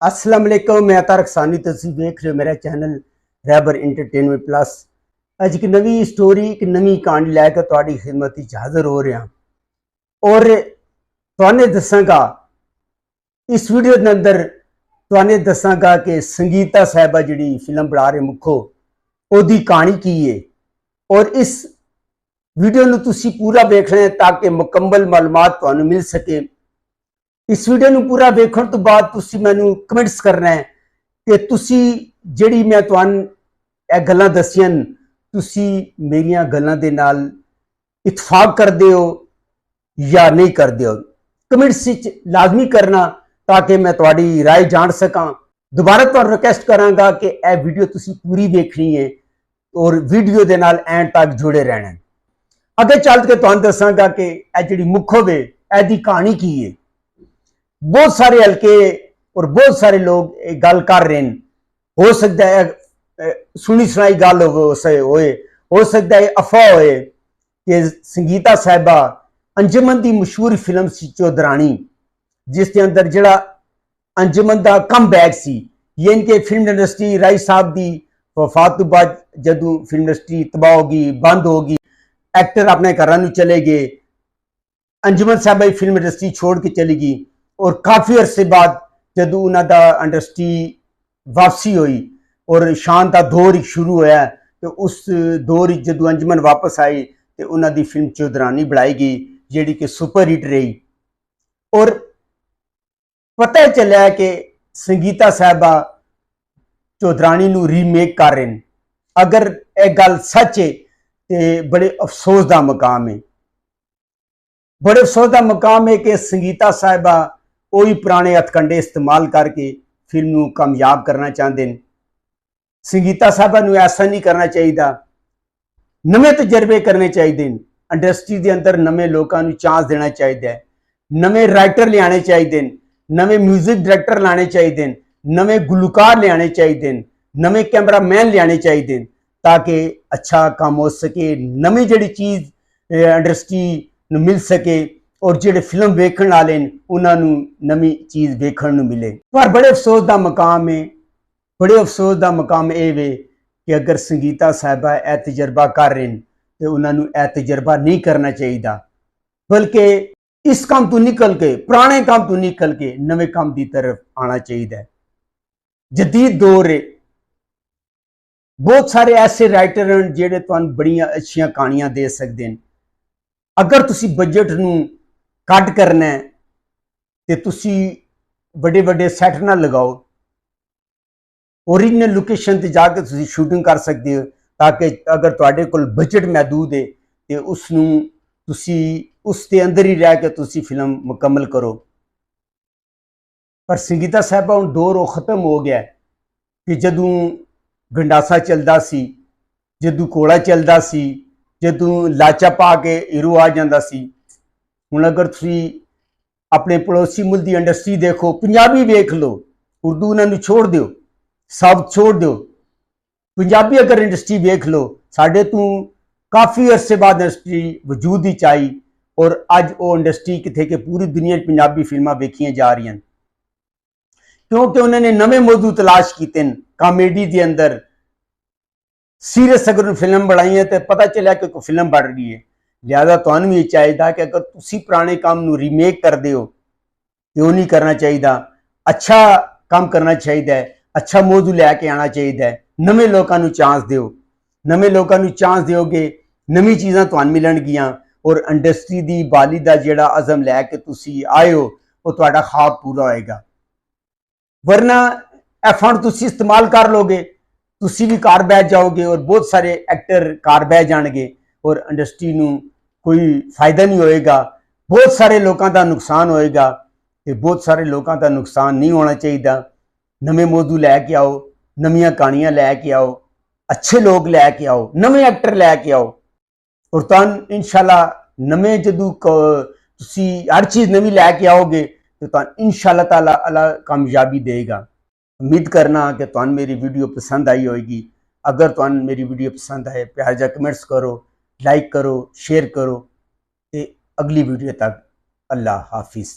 अस्सलाम वालेकुम, मैं तारक सानी। तुसीं वेख रहे हो मेरा चैनल रैबर इंटरटेनमेंट प्लस। अज एक नवी स्टोरी, एक नवी कहानी लैके तुहाडी खिदमत विच हाज़र हो रहा और तुहानू दसांगा इस वीडियो के अंदर तुहानू दसांगा कि संगीता साहिबा जिहड़ी फिल्म बना रहे मुखो ओदी कहानी की है और इस वीडियो नू तुसीं पूरा देखना है ताकि मुकम्मल मालूमात तुहानू मिल सके। इस वीडियो नू पूरा देखने तो बाद तुसी मैनू कमेंट्स करना है कि तुसी जिहड़ी मैं तुहानू ये गल्लां दसियां तुसी मेरियां गल्लां दे नाल इतफाक करदे हो या नहीं करदे हो। कमेंट्स विच लाजमी करना ताकि मैं तुहाडी राय जान सकां। दोबारा तुहानू रिक्वेस्ट करांगा कि यह वीडियो तुसी पूरी देखनी है और वीडियो दे नाल एंड तक जुड़े रहना है। अगे चल के तुहानू दसांगा कि यह जिहड़ी मुखो वे इहदी कहानी की है। बहुत सारे हल्के और बहुत सारे लोग गल कर रहे हैं। हो सकता है सुनी सुनाई गल हो सकता है अफवाह होए कि संगीता साहिबा अंजुमन की मशहूर फिल्म सी चौधरानी जिसके अंदर जड़ा अंजुमन का कम बैक सी, यानी कि फिल्म इंडस्ट्री राय साहब की वफात तो बाद जदों फिल्म इंडस्ट्री तबाह होगी, बंद होगी, एक्टर अपने घर चले गए, अंजुमन साहिबा फिल्म इंडस्ट्री छोड़ के चली गई और काफ़ी अरसे बाद जदों उन्होंने इंडस्ट्री वापसी हुई और शान का दौर शुरू होया तो उस दौर जदों अंजुमन वापस आई तो उन्होंने फिल्म चौधरानी बनाई गई जिहड़ी कि सुपर हिट रही और पता चलिया कि संगीता साहिबा चौधरानी नू रीमेक कर रहे हैं। अगर यह गल सच है तो बड़े अफसोस का मकाम है। बड़े अफसोस का मकाम है कि संगीता साहिबा वही पुराने हथकंडे इस्तेमाल करके फिल्म को कामयाब करना चाहते हैं। संगीता साहिबा नू ऐसा नहीं करना चाहिए, नवे तजर्बे करने चाहिए। इंडस्ट्री के अंदर नवे लोगों को चांस देना चाहिए, नवे राइटर लियाने चाहिए, नवे म्यूजिक डायरेक्टर लाने चाहिए, नवे गुलकार लियाने चाहिए, नवे कैमरामैन लियाने चाहिए ताकि अच्छा काम हो सके, नवी जी चीज़ इंडस्ट्री मिल सके और जिहड़े फिल्म वेखण वाले उन्होंने नवी चीज़ वेखण मिले। पर बड़े अफसोस का मकाम है, बड़े अफसोस का मकाम यह वे कि अगर संगीता साहिबा यह तजर्बा कर रहे हैं तो उन्होंने यह तजर्बा नहीं करना चाहिए, बल्कि इस काम तो निकल के, पुराने काम तो निकल के नवे काम की तरफ आना चाहिए। जदीद दौर है, बहुत सारे ऐसे राइटर हैं जिहड़े तुहानू बड़ियां अच्छियां कहानियां दे सकते हैं। अगर तुसी बजट नू कट करना है तो तुसी बड़े बड़े सैट ना लगाओ, ओरिजिनल लोकेशन ते जाके तुसी शूटिंग कर सकते हो ताकि अगर तुहाडे कोल बजट महदूद है तो उसनू तुसी उसके अंदर ही रह के तुसी फिल्म मुकम्मल करो। पर संगीता साहिबा हुण दौर वो खत्म हो गया कि जदों गंडासा चलता सी, जदों कोड़ा चलता सी, जदों लाचा पा के हीरो आ जाता सी। हुण अगर तुसी अपने पड़ोसी मुल्क की इंडस्ट्री देखो, पंजाबी वेख लो, उर्दू उन्होंने छोड़ दो, साउथ छोड़ दो, पंजाबी अगर इंडस्ट्री वेख लो, साढ़े तो काफ़ी अरसे बाद इंडस्ट्री वजूद ही आई और अज वो इंडस्ट्री कितने कि पूरी दुनिया पंजाबी फिल्मां वेखियां जा रही हैं क्योंकि उन्होंने नवे मौजू तलाश किए हैं। कॉमेडी के अंदर सीरियस अगर फिल्म बनाई है तो पता चलिया कि कोई फिल्म बन रही है। लिहाजा तुहानू भी चाहिए कि अगर तुसी पुराने काम नू रीमेक करते हो तो नहीं करना चाहिए, अच्छा काम करना चाहिए, अच्छा मौजू लैके आना चाहिए, नवे लोगों को चांस दो, नवे लोगों को चांस दोगे नवी चीज़ां तुहानू मिलणगियां और इंडस्ट्री की बहाली का जिहड़ा अज़म लैके तुसी आए हो वो तुहाडा ख्वाब पूरा होएगा। वरना यह फंड तुसी इस्तेमाल कर लोगे, तुसी भी घर बैठ जाओगे और बहुत सारे एक्टर घर बैठ जाएंगे और इंडस्ट्री नू कोई फायदा नहीं होएगा, बहुत सारे लोगों का नुकसान होएगा। तो बहुत सारे लोगों का नुकसान नहीं होना चाहिए। नवे मौजू लैके आओ, नवीं कहानियां लैके आओ, अच्छे लोग लैके आओ, नवे एक्टर लैके आओ और तुहानू इंशाल्लाह नवे जदों तुसी हर चीज़ नवी लैके आओगे तो तुहानू इंशाल्लाह ताला अल्लाह कामयाबी देगा। उम्मीद करना कि तुहानू मेरी वीडियो पसंद आई होगी। अगर तुहानू मेरी वीडियो पसंद आए प्यार जा कमेंट्स करो, लाइक करो, शेयर करो। ते अगली वीडियो तक अल्लाह हाफिज़।